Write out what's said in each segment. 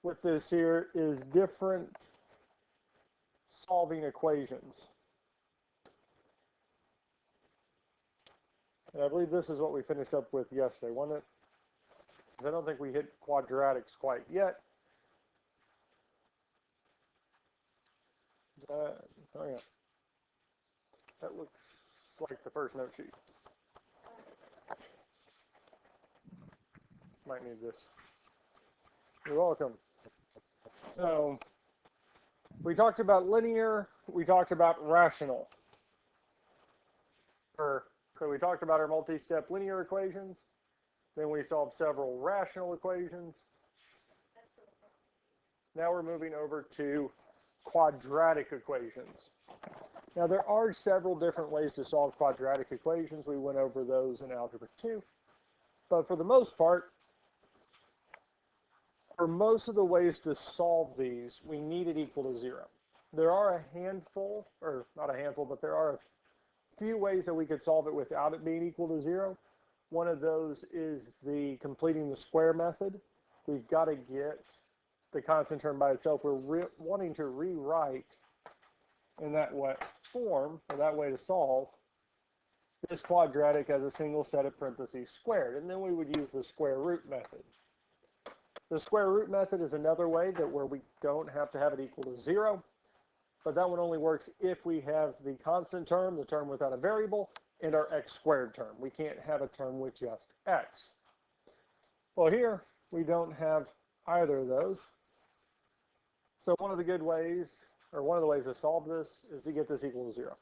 with this here is different solving equations. And I believe this is what we finished up with yesterday, wasn't it? Because I don't think we hit quadratics quite yet. Oh yeah. That looks like the first note sheet. Might need this. You're welcome. So, we talked about linear, we talked about rational. So we talked about our multi-step linear equations, then we solved several rational equations. Now we're moving over to quadratic equations. Now there are several different ways to solve quadratic equations. We went over those in Algebra 2. But for the most part, for most of the ways to solve these, we need it equal to 0. There are a handful, or not a handful, but there are a few ways that we could solve it without it being equal to 0. One of those is the completing the square method. We've got to get the constant term by itself. We're wanting to rewrite in that form, or that way to solve, this quadratic as a single set of parentheses squared. And then we would use the square root method. The square root method is another way where we don't have to have it equal to 0. But that one only works if we have the constant term, the term without a variable, and our x squared term. We can't have a term with just x. Well, here we don't have either of those. So one of the good ways, or one of the ways to solve this, is to get this equal to 0.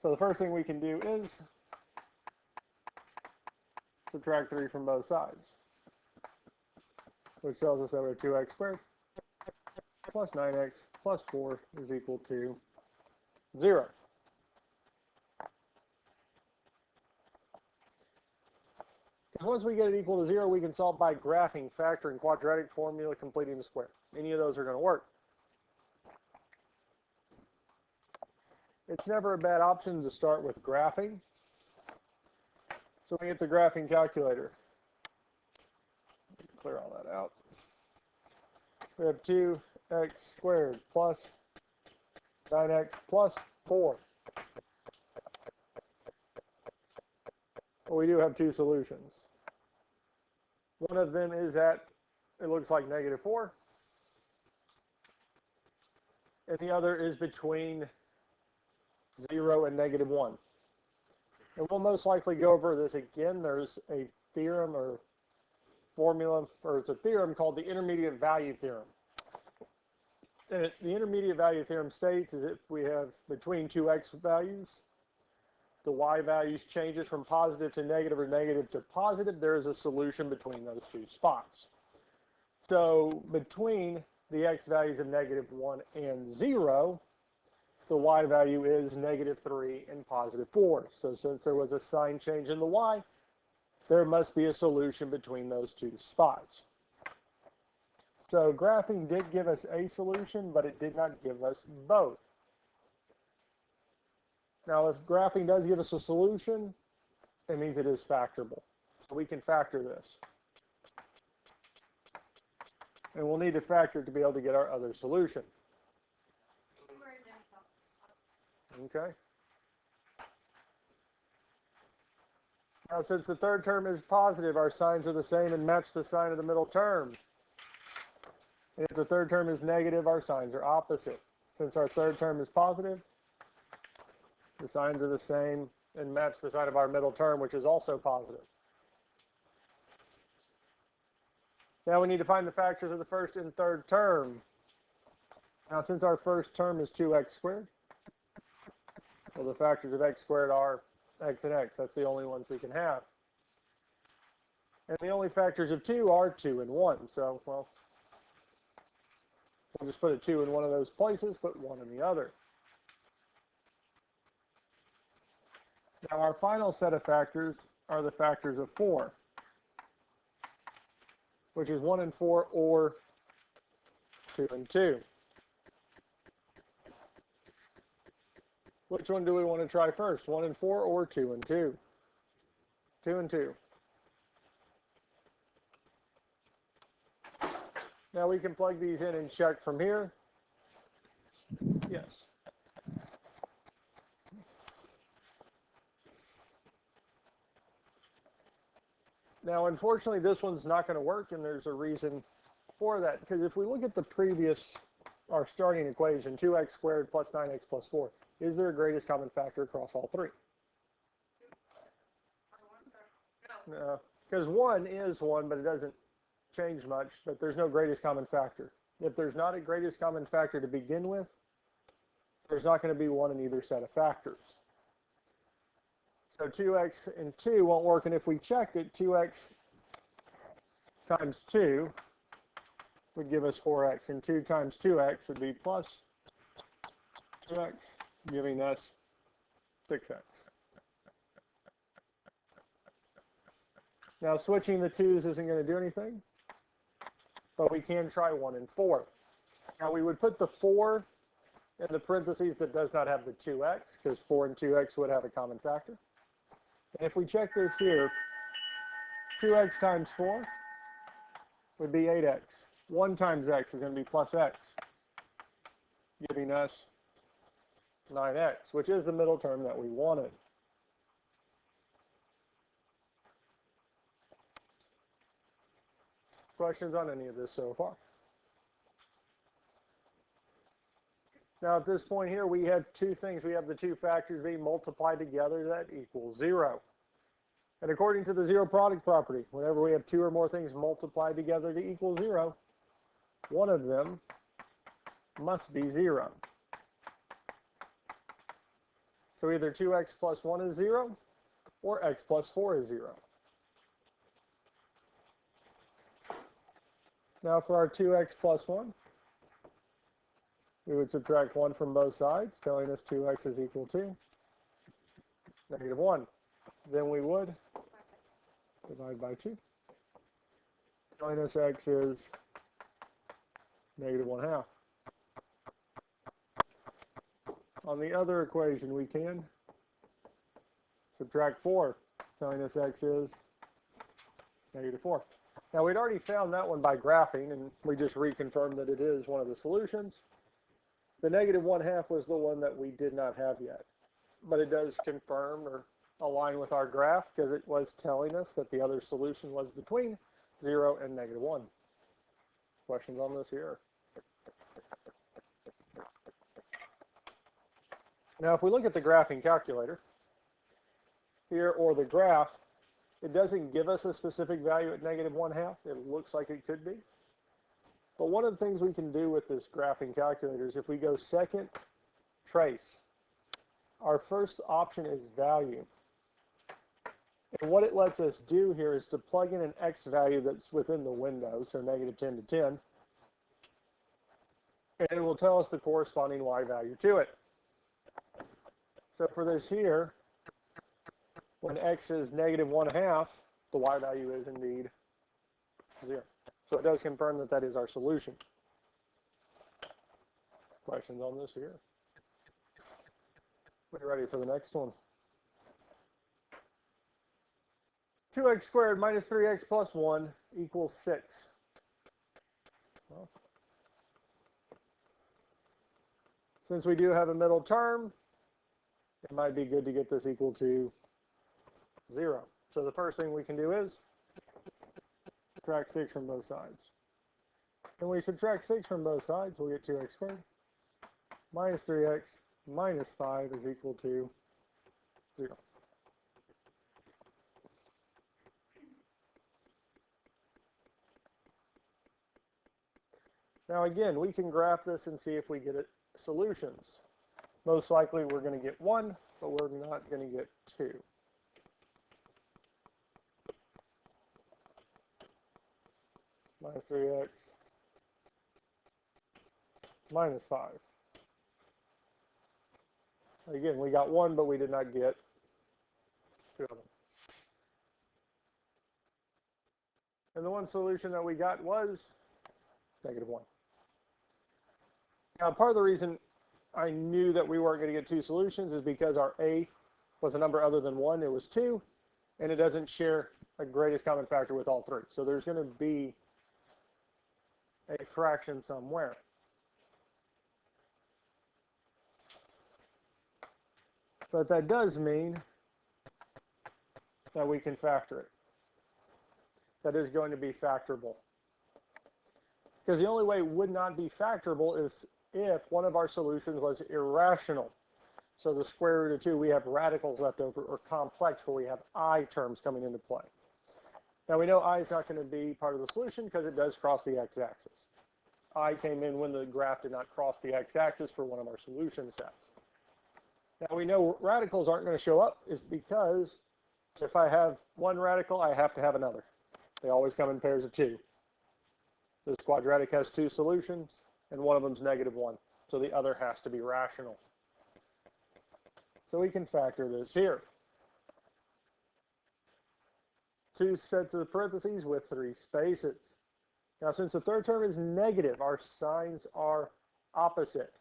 So the first thing we can do is subtract 3 from both sides, which tells us that we have 2x squared plus 9x plus 4 is equal to 0. Because once we get it equal to 0, we can solve by graphing, factoring, quadratic formula, completing the square. Any of those are going to work. It's never a bad option to start with graphing. So we get the graphing calculator. Clear all that out. We have 2x squared plus 9x plus 4. Well, we do have two solutions. One of them is at, it looks like -4. And the other is between 0 and -1. And we'll most likely go over this again. There's a theorem or formula, or it's a theorem called the intermediate value theorem. And the intermediate value theorem states is if we have between two x values, the y values changes from positive to negative or negative to positive, there is a solution between those two spots. So between the x values of -1 and 0, the y value is -3 and +4. So since there was a sign change in the y, there must be a solution between those two spots. So graphing did give us a solution, but it did not give us both. Now, if graphing does give us a solution, it means it is factorable. So we can factor this. And we'll need to factor to be able to get our other solution. Okay. Now, since the third term is positive, our signs are the same and match the sign of the middle term. And if the third term is negative, our signs are opposite. Since our third term is positive, the signs are the same and match the sign of our middle term, which is also positive. Now we need to find the factors of the first and third term. Now, since our first term is 2x squared, well, the factors of x squared are x and x. That's the only ones we can have. And the only factors of 2 are 2 and 1. So, well, we'll just put a 2 in one of those places, put 1 in the other. Now, our final set of factors are the factors of 4, which is 1 and 4 or 2 and 2. Which one do we want to try first, 1 and 4 or 2 and 2? 2 and 2. Now we can plug these in and check from here. Yes. Now, unfortunately, this one's not going to work, and there's a reason for that. Because if we look at the previous, our starting equation, 2x squared plus 9x plus 4, is there a greatest common factor across all three? No, because 1 is 1, but it doesn't change much, but there's no greatest common factor. If there's not a greatest common factor to begin with, there's not going to be 1 in either set of factors. So 2x and 2 won't work, and if we checked it, 2x times 2 would give us 4x, and 2 times 2x would be plus 2x, giving us 6x. Now switching the 2's isn't going to do anything, but we can try 1 and 4. Now we would put the 4 in the parentheses that does not have the 2x, because 4 and 2x would have a common factor. And if we check this here, 2x times 4 would be 8x. 1 times x is going to be plus x, giving us 9x, which is the middle term that we wanted. Questions on any of this so far? Now at this point here, we have two things. We have the two factors being multiplied together that equals 0. And according to the zero product property, whenever we have two or more things multiplied together to equal 0, one of them must be 0. So either 2x plus 1 is 0, or x plus 4 is 0. Now for our 2x plus 1, we would subtract 1 from both sides, telling us 2x is equal to -1. Then we would divide by 2, telling us x is -1/2. On the other equation, we can subtract 4, telling us x is -4. Now, we'd already found that one by graphing, and we just reconfirmed that it is one of the solutions. The -1/2 was the one that we did not have yet, but it does confirm or align with our graph because it was telling us that the other solution was between 0 and -1. Questions on this here? Now, if we look at the graphing calculator here, or the graph, it doesn't give us a specific value at -1/2. It looks like it could be. But one of the things we can do with this graphing calculator is if we go second trace, our first option is value. And what it lets us do here is to plug in an x value that's within the window, so -10 to 10, and it will tell us the corresponding y value to it. So for this here, when x is -1/2, the y value is indeed 0. So it does confirm that that is our solution. Questions on this here? We're ready for the next one. 2x squared minus 3x plus 1 equals 6. Well, since we do have a middle term, it might be good to get this equal to 0. So the first thing we can do is subtract 6 from both sides. When we subtract 6 from both sides, we'll get 2x squared minus 3x minus 5 is equal to 0. Now again, we can graph this and see if we get it solutions. Most likely we're going to get 1, but we're not going to get 2. Minus 3x minus 5. Again, we got 1, but we did not get 2 of them. And the one solution that we got was -1. Now, part of the reason I knew that we weren't going to get 2 solutions is because our a was a number other than 1. It was 2, and it doesn't share a greatest common factor with all 3. So there's going to be a fraction somewhere. But that does mean that we can factor it. That is going to be factorable. Because the only way it would not be factorable is if one of our solutions was irrational. So the square root of 2, we have radicals left over, or complex, where we have I terms coming into play. Now we know I is not going to be part of the solution because it does cross the x-axis. I came in when the graph did not cross the x-axis for one of our solution sets. Now we know radicals aren't going to show up is because if I have one radical, I have to have another. They always come in pairs of 2. This quadratic has 2 solutions, and one of them is -1. So the other has to be rational. So we can factor this here. 2 sets of parentheses with 3 spaces. Now, since the third term is negative, our signs are opposite.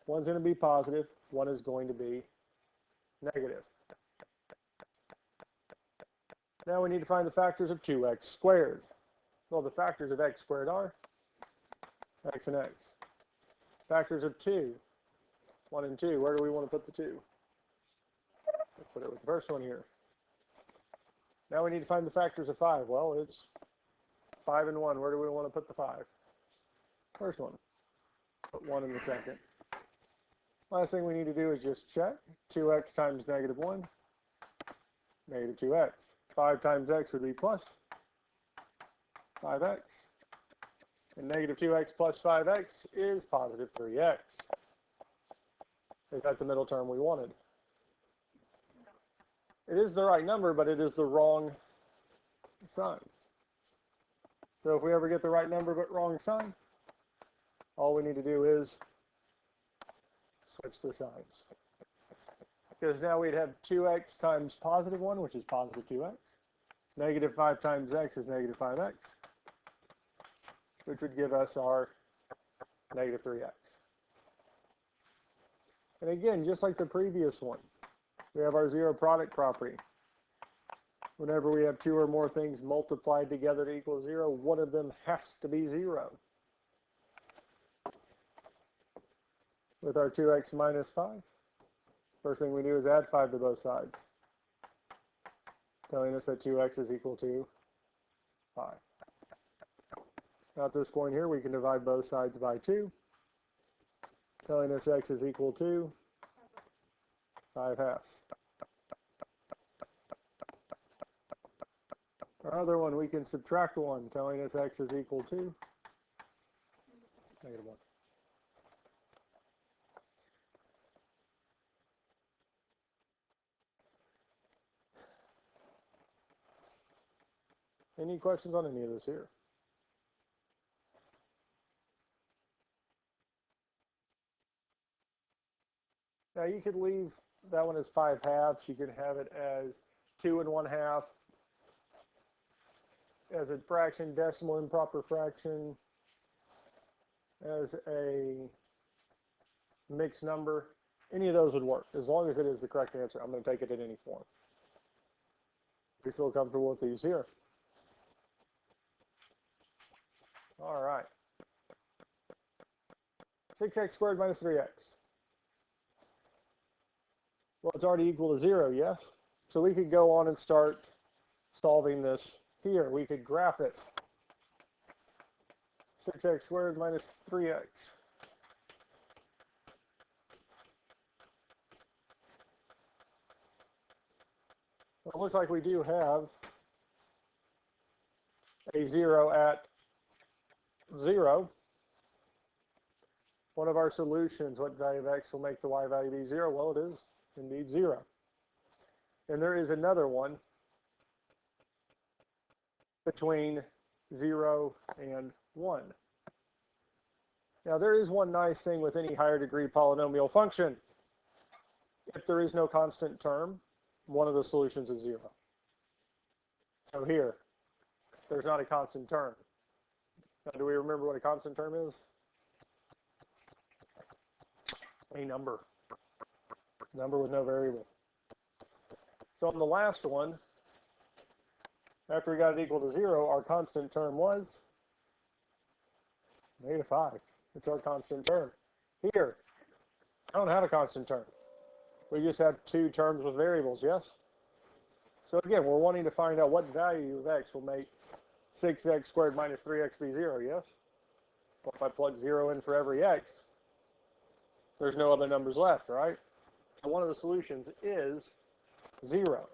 One's going to be positive, one is going to be negative. Now we need to find the factors of 2x squared. Well, the factors of x squared are x and x. Factors of 2, 1 and 2. Where do we want to put the 2? Let's put it with the first one here. Now we need to find the factors of 5. Well, it's 5 and 1. Where do we want to put the 5? First one. Put 1 in the second. Last thing we need to do is just check. 2x times -1, -2x. 5 times x would be plus 5x. And -2x plus 5x is positive 3x. Is that the middle term we wanted? It is the right number, but it is the wrong sign. So if we ever get the right number but wrong sign, all we need to do is switch the signs. Because now we'd have 2x times +1, which is positive 2x. -5 times x is -5x, which would give us our -3x. And again, just like the previous one, we have our zero product property. Whenever we have 2 or more things multiplied together to equal 0, one of them has to be 0. With our 2x minus 5, first thing we do is add 5 to both sides, telling us that 2x is equal to 5. Now at this point here, we can divide both sides by 2, telling us x is equal to 5/2. Our other one, we can subtract 1, telling us x is equal to -1. Any questions on any of this here? Now you could leave that one as 5/2. You could have it as 2 1/2, as a fraction, decimal, improper fraction, as a mixed number. Any of those would work. As long as it is the correct answer, I'm going to take it in any form. We feel comfortable with these here. All right. 6x squared minus 3x. Well, it's already equal to 0, yes? So we could go on and start solving this here. We could graph it. 6x squared minus 3x. Well, it looks like we do have a 0 at 0. One of our solutions, what value of x will make the y value be 0? Well, it is indeed 0. And there is another one between 0 and 1. Now, there is one nice thing with any higher degree polynomial function. If there is no constant term, one of the solutions is 0. So here, there's not a constant term. Now, do we remember what a constant term is? A number. Number with no variable. So on the last one, after we got it equal to 0, our constant term was Negative 5. It's our constant term. Here, I don't have a constant term. We just have two terms with variables, yes? So again, we're wanting to find out what value of x will make 6x squared minus 3x be 0, yes? Well, if I plug 0 in for every x, there's no other numbers left, right? So one of the solutions is 0.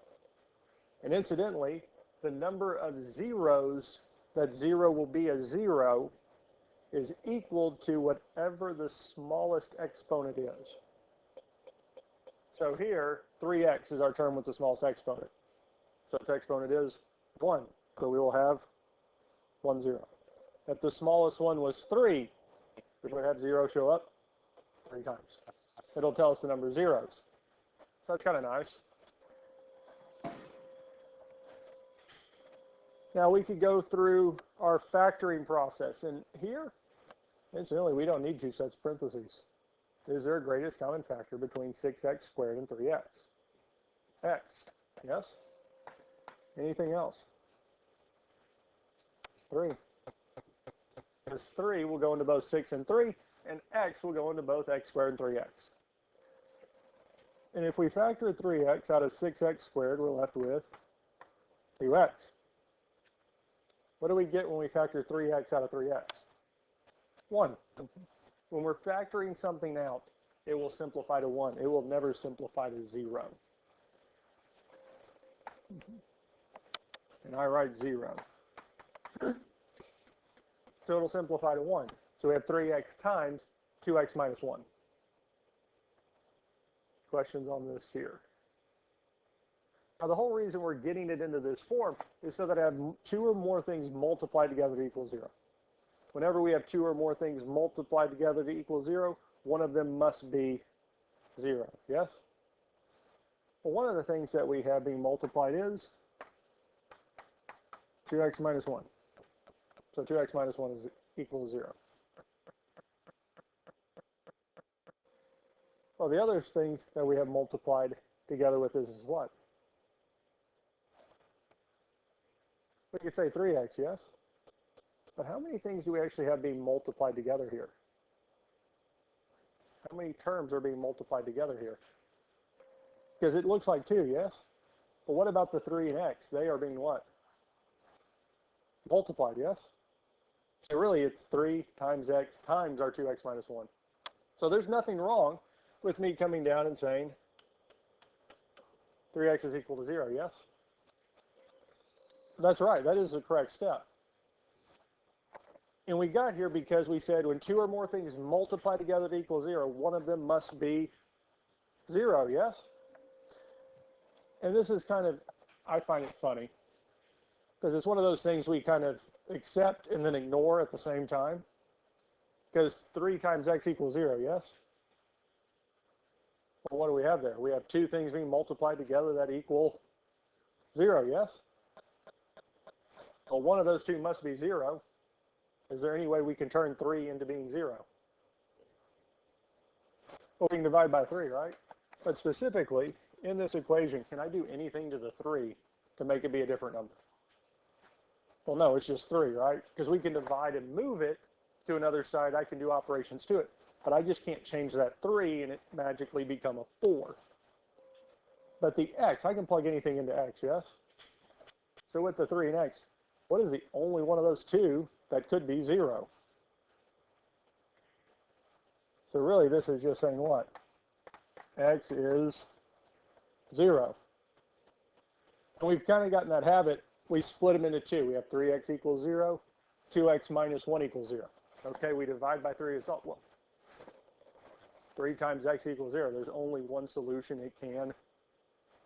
And incidentally, the number of zeros that 0 will be a 0 is equal to whatever the smallest exponent is. So here, 3x is our term with the smallest exponent. So its exponent is 1. So we will have 1, 0. If the smallest one was 3, we would have 0 show up 3 times. It'll tell us the number of zeros. So that's kind of nice. Now we could go through our factoring process. And here, incidentally, we don't need two sets of parentheses. Is there a greatest common factor between 6x squared and 3x? X, yes? Anything else? 3. Because 3 will go into both 6 and 3, and x will go into both x squared and 3x. And if we factor 3x out of 6x squared, we're left with 2x. What do we get when we factor 3x out of 3x? 1. When we're factoring something out, it will simplify to 1. It will never simplify to 0. And I write 0. So it'll simplify to 1. So we have 3x times 2x minus 1. Questions on this here? Now the whole reason we're getting it into this form is so that I have 2 or more things multiplied together to equal 0. Whenever we have 2 or more things multiplied together to equal 0, one of them must be 0, yes? Well, one of the things that we have being multiplied is 2x minus 1. So 2x minus 1 is equal to 0. Well, the other thing that we have multiplied together with this is what? We could say 3x, yes? But how many things do we actually have being multiplied together here? How many terms are being multiplied together here? Because it looks like 2, yes? But what about the 3 and x? They are being what? Multiplied, yes? So really it's 3 times x times our 2x minus 1. So there's nothing wrong with me coming down and saying 3x is equal to 0, yes? That's right, that is the correct step. And we got here because we said when 2 or more things multiply together to equal 0, one of them must be 0, yes? And this is kind of, I find it funny, because it's one of those things we kind of accept and then ignore at the same time. Because 3 times x equals 0, yes? Well, what do we have there? We have 2 things being multiplied together that equal 0, yes? Well, one of those 2 must be 0. Is there any way we can turn 3 into being 0? Well, we can divide by 3, right? But specifically, in this equation, can I do anything to the 3 to make it be a different number? Well, no, it's just 3, right? Because we can divide and move it to another side. I can do operations to it. But I just can't change that 3 and it magically become a 4. But the x, I can plug anything into x, yes? So with the 3 and x, what is the only one of those 2 that could be 0? So really this is just saying what? X is 0. And we've kind of gotten that habit. We split them into 2. We have 3x equals 0, 2x minus 1 equals 0. Okay, we divide by 3. It's all, well, 3 times x equals 0. There's only one solution it can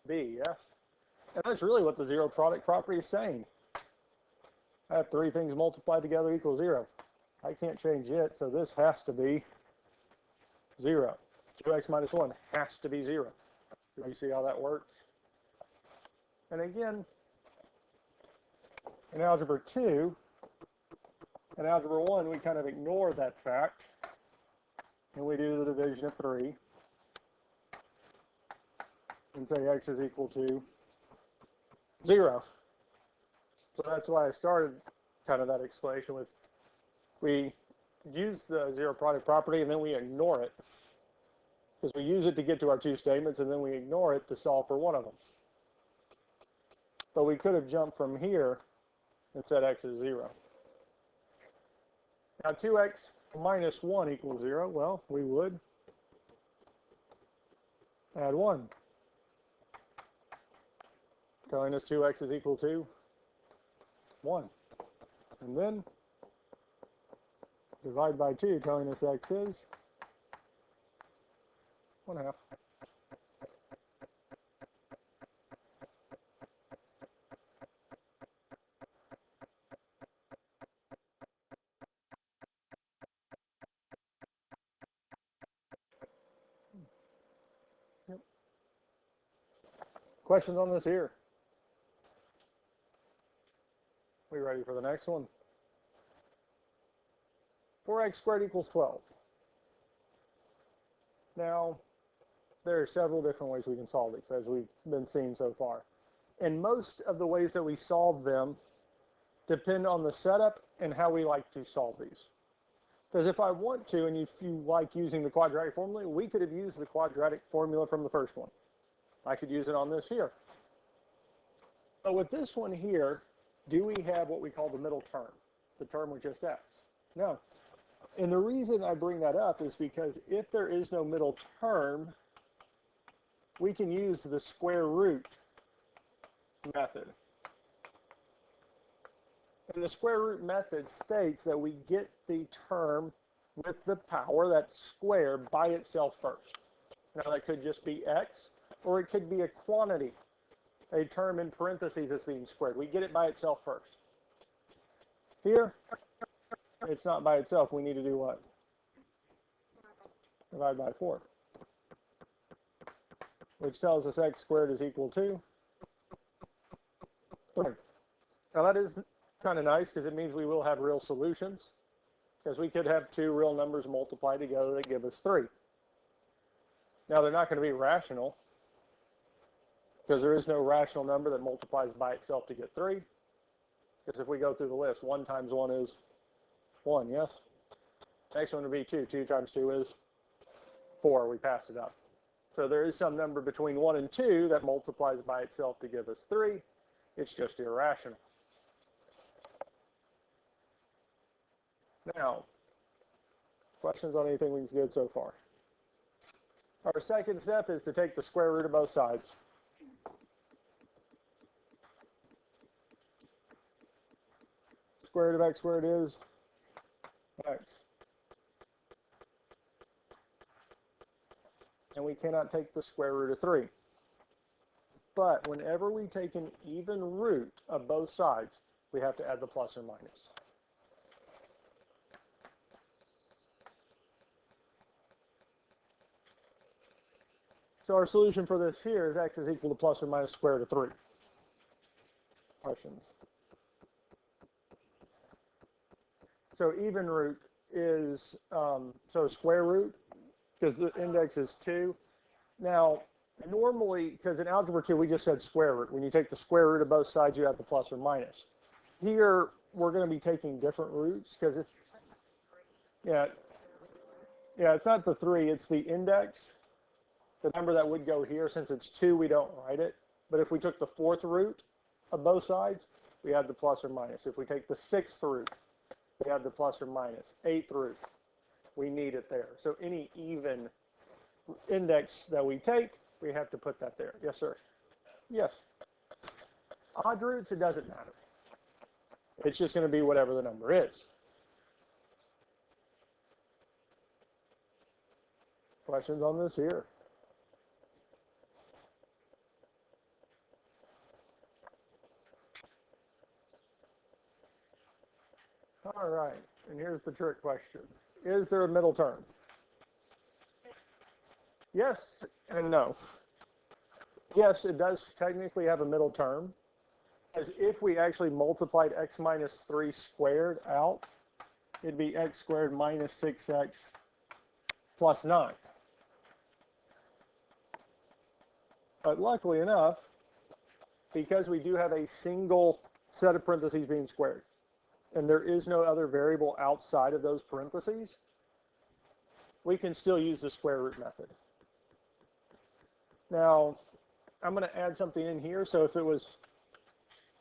be, yes? And that's really what the zero product property is saying. I have 3 things multiplied together equals 0. I can't change it, so this has to be 0. 2x minus 1 has to be 0. Do you see how that works? And again, in Algebra 2 and Algebra 1, we kind of ignore that fact, and we do the division of 3, and say x is equal to 0. So that's why I started kind of that explanation with we use the zero product property and then we ignore it, because we use it to get to our two statements and then we ignore it to solve for one of them. But we could have jumped from here and said x is 0. Now 2x minus 1 equals 0. Well, we would add 1, telling us 2x is equal to 1. And then divide by 2, telling us x is 1/2. Yep. Questions on this here? We ready for the next one? 4x squared equals 12. Now, there are several different ways we can solve these, as we've been seeing so far. And most of the ways that we solve them depend on the setup and how we like to solve these. Because if I want to, and if you like using the quadratic formula, we could have used the quadratic formula from the first one. I could use it on this here. But with this one here, do we have what we call the middle term? The term with just x? No. And the reason I bring that up is because if there is no middle term, we can use the square root method. And the square root method states that we get the term with the power, that square, by itself first. Now that could just be x, or it could be a quantity, a term in parentheses that's being squared. We get it by itself first. Here, it's not by itself. We need to do what? Divide by 4. Which tells us x squared is equal to 3. Now that is kind of nice because it means we will have real solutions, because we could have two real numbers multiplied together that give us 3. Now they're not going to be rational, because there is no rational number that multiplies by itself to get 3. Because if we go through the list, 1 times 1 is 1, yes? Next one would be 2. 2 times 2 is 4. We passed it up. So there is some number between 1 and 2 that multiplies by itself to give us 3. It's just irrational. Now, questions on anything we did so far? Our second step is to take the square root of both sides. Square root of x squared is x. And we cannot take the square root of 3. But whenever we take an even root of both sides, we have to add the plus or minus. So our solution for this here is x is equal to plus or minus square root of 3. Questions? So even root is, so square root, because the index is 2. Now, normally, because in algebra 2, we just said square root. When you take the square root of both sides, you have the plus or minus. Here, we're going to be taking different roots, because if, yeah, it's not the 3, it's the index. The number that would go here, since it's 2, we don't write it. But if we took the 4th root of both sides, we add the plus or minus. If we take the 6th root, we add the plus or minus. 8th root, we need it there. So any even index that we take, we have to put that there. Yes, sir? Yes. Odd roots, it doesn't matter. It's just going to be whatever the number is. Questions on this here? All right, and here's the trick question. Is there a middle term? Yes and no. Yes, it does technically have a middle term, as if we actually multiplied x minus 3 squared out, it'd be x squared minus 6x plus 9. But luckily enough, because we do have a single set of parentheses being squared, and there is no other variable outside of those parentheses, we can still use the square root method. Now, I'm going to add something in here, so if it was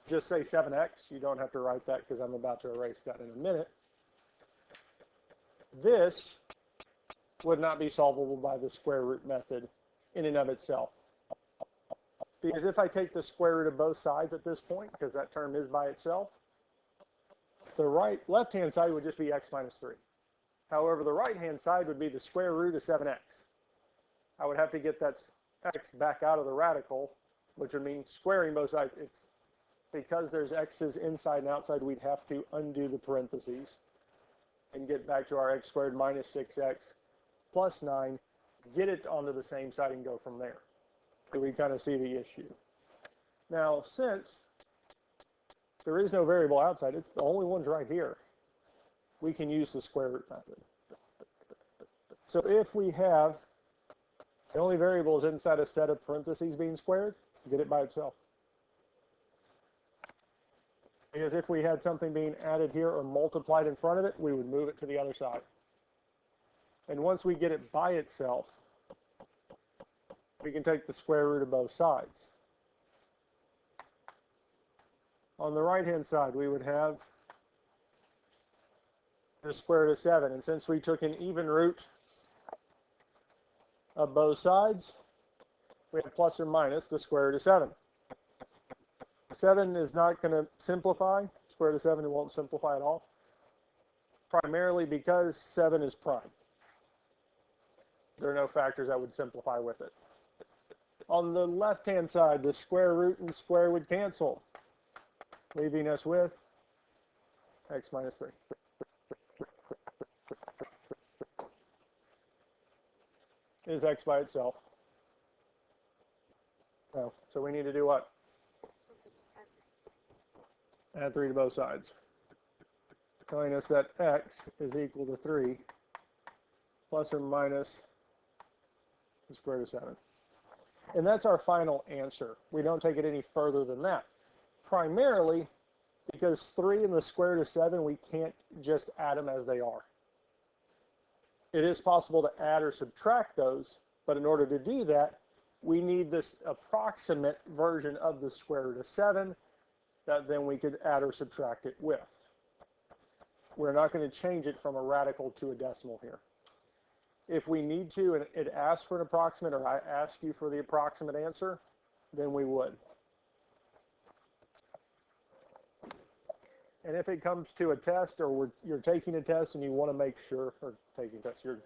just say 7x, you don't have to write that because I'm about to erase that in a minute. This would not be solvable by the square root method in and of itself. Because if I take the square root of both sides at this point, because that term is by itself, the left-hand side would just be x minus 3. However, the right-hand side would be the square root of 7x. I would have to get that x back out of the radical, which would mean squaring both sides. It's because there's x's inside and outside, we'd have to undo the parentheses and get back to our x squared minus 6x plus 9, get it onto the same side and go from there. So we kind of see the issue. Now, since there is no variable outside, it's the only one's right here, we can use the square root method. So if we have the only variable is inside a set of parentheses being squared, get it by itself. Because if we had something being added here or multiplied in front of it, we would move it to the other side. And once we get it by itself, we can take the square root of both sides. On the right-hand side, we would have the square root of 7. And since we took an even root of both sides, we have plus or minus the square root of 7. 7 is not going to simplify. Square root of 7 won't simplify at all, primarily because 7 is prime. There are no factors that would simplify with it. On the left-hand side, the square root and square would cancel, leaving us with x minus 3. Is x by itself? No. So we need to do what? Add 3 to both sides, telling us that x is equal to 3 plus or minus the square root of 7. And that's our final answer. We don't take it any further than that. Primarily because 3 and the square root of 7, we can't just add them as they are. It is possible to add or subtract those, but in order to do that, we need this approximate version of the square root of 7 that then we could add or subtract it with. We're not going to change it from a radical to a decimal here. If we need to, and it asks for an approximate, or I ask you for the approximate answer, then we would. And if it comes to a test, or you're taking a test and you want to make sure, or you're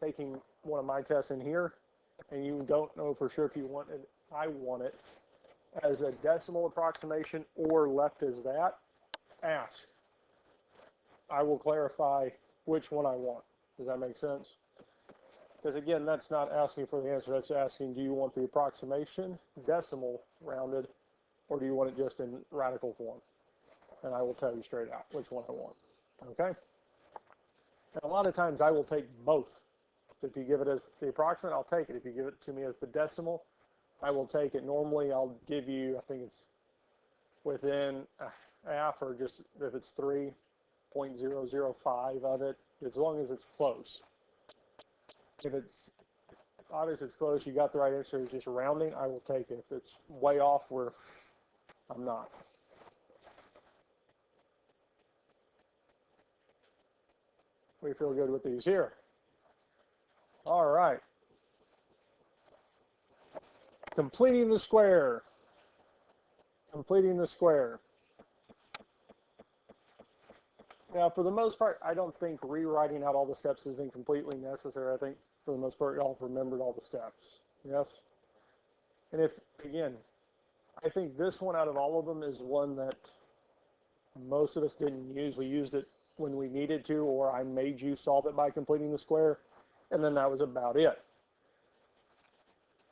taking one of my tests in here, and you don't know for sure if you want it, I want it as a decimal approximation or left as that, ask. I will clarify which one I want. Does that make sense? Because again, that's not asking for the answer. That's asking, do you want the approximation, decimal, rounded, or do you want it just in radical form? And I will tell you straight out which one I want. Okay? And a lot of times I will take both. So if you give it as the approximate, I'll take it. If you give it to me as the decimal, I will take it. Normally I'll give you, I think it's within a half, or just if it's 3.005 of it, as long as it's close. If it's obvious it's close, you got the right answer, it's just rounding, I will take it. If it's way off, where I'm not. We feel good with these here. All right. Completing the square. Completing the square. Now, for the most part, I don't think rewriting out all the steps has been completely necessary. I think, for the most part, y'all have remembered all the steps. Yes? And if, again, I think this one out of all of them is one that most of us didn't use. We used it when we needed to, or I made you solve it by completing the square, and then that was about it.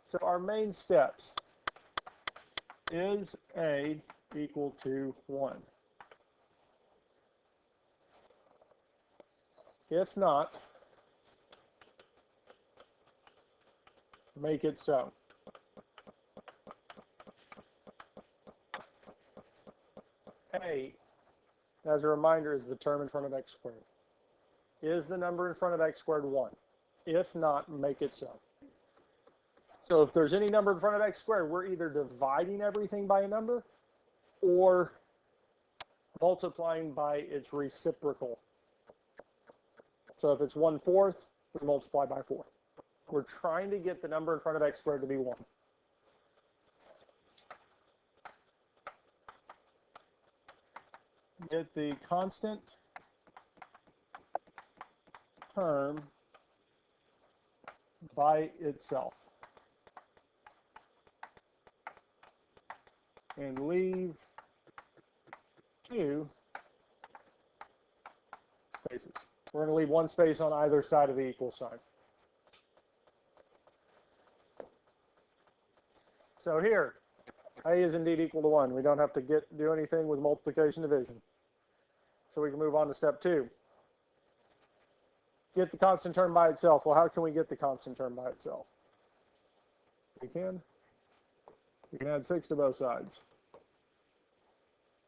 So our main steps is A equal to 1. If not, make it so. A as a reminder, is the term in front of x squared. Is the number in front of x squared 1? If not, make it so. So if there's any number in front of x squared, we're either dividing everything by a number or multiplying by its reciprocal. So if it's 1/4, we multiply by 4. We're trying to get the number in front of x squared to be 1. Get the constant term by itself. And leave 2 spaces. We're going to leave 1 space on either side of the equal sign. So here, a is indeed equal to 1. We don't have to do anything with multiplication division. So we can move on to step 2. Get the constant term by itself. Well, how can we get the constant term by itself? We can add 6 to both sides.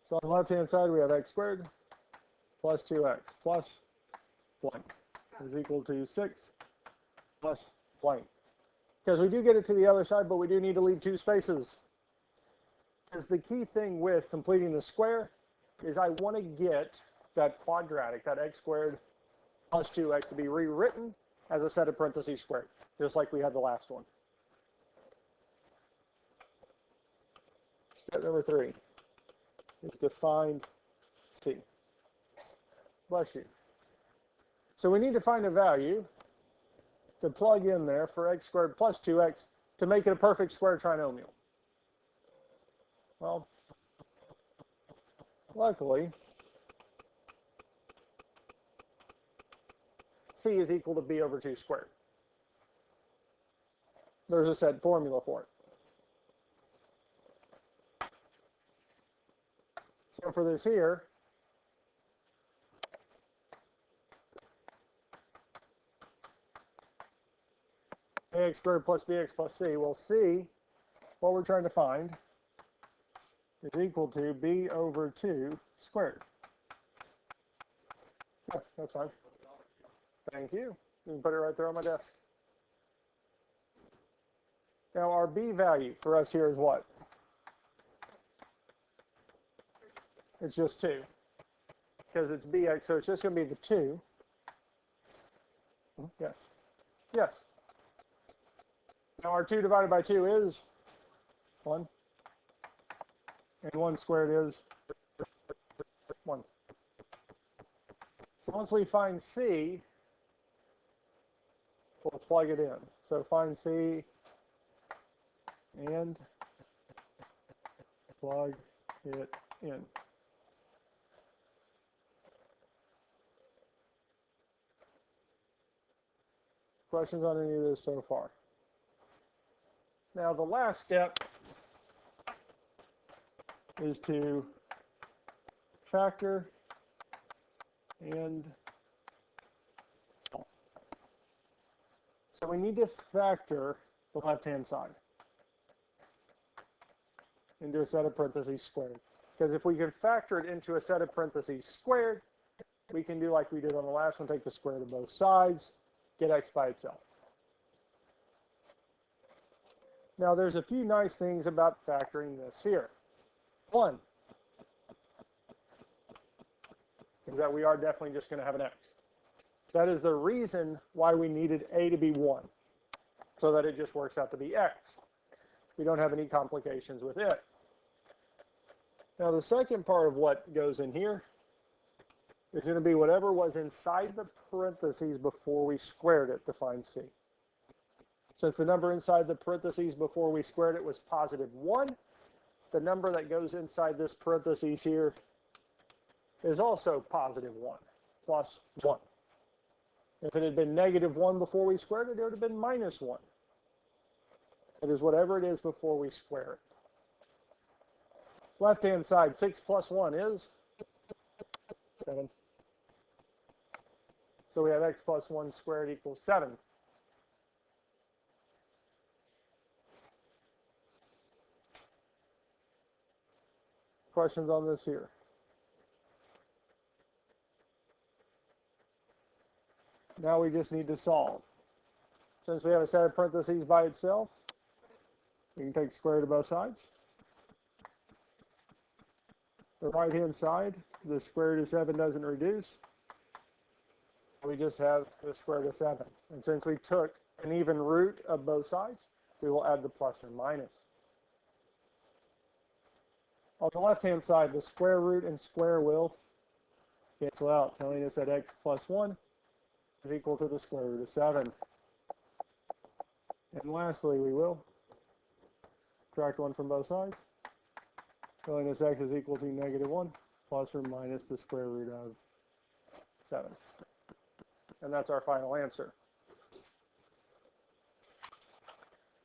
So on the left-hand side, we have x squared plus 2x plus blank is equal to 6 plus blank. Because we do get it to the other side, but we do need to leave 2 spaces. Because the key thing with completing the square is I want to get that quadratic, that x squared plus 2x, to be rewritten as a set of parentheses squared, just like we had the last one. Step number 3 is to find c. Bless you. So we need to find a value to plug in there for x squared plus 2x to make it a perfect square trinomial. Well, luckily, c is equal to b over 2 squared. There's a set formula for it. So for this here, ax squared plus bx plus c, well, c, what we're trying to find, is equal to b over 2 squared. Yeah, that's fine. Thank you. You can put it right there on my desk. Now, our b value for us here is what? It's just 2. Because it's bx, so it's just going to be the 2. Yes. Yes. Now, our 2 divided by 2 is 1. And 1 squared is 1. So once we find c, we'll plug it in. So find c and plug it in. Questions on any of this so far? Now the last step is to factor and solve. So we need to factor the left-hand side into a set of parentheses squared. Because if we can factor it into a set of parentheses squared, we can do like we did on the last one, take the square root of both sides, get x by itself. Now there's a few nice things about factoring this here. One is that we are definitely just going to have an x. That is the reason why we needed a to be 1, so that it just works out to be x. We don't have any complications with it. Now the second part of what goes in here is going to be whatever was inside the parentheses before we squared it to find c. Since the number inside the parentheses before we squared it was positive 1, the number that goes inside this parentheses here is also positive 1, plus 1. If it had been negative 1 before we squared it, it would have been minus 1. It is whatever it is before we square it. Left-hand side, 6 plus 1 is 7. So we have x plus 1 squared equals 7. Questions on this here? Now we just need to solve. Since we have a set of parentheses by itself, we can take square root of both sides. The right-hand side, the square root of 7 doesn't reduce. We just have the square root of 7. And since we took an even root of both sides, we will add the plus or minus. On the left-hand side, the square root and square will cancel out, telling us that x plus 1 is equal to the square root of 7. And lastly, we will subtract 1 from both sides, telling us x is equal to negative 1 plus or minus the square root of 7. And that's our final answer.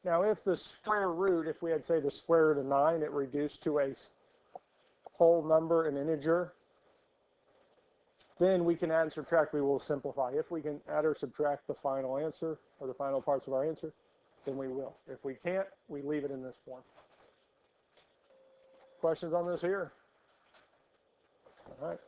Now, if the square root, if we had, say, the square root of 9, it reduced to a whole number, an integer, then we can add and subtract. We will simplify. If we can add or subtract the final answer, or the final parts of our answer, then we will. If we can't, we leave it in this form. Questions on this here? All right.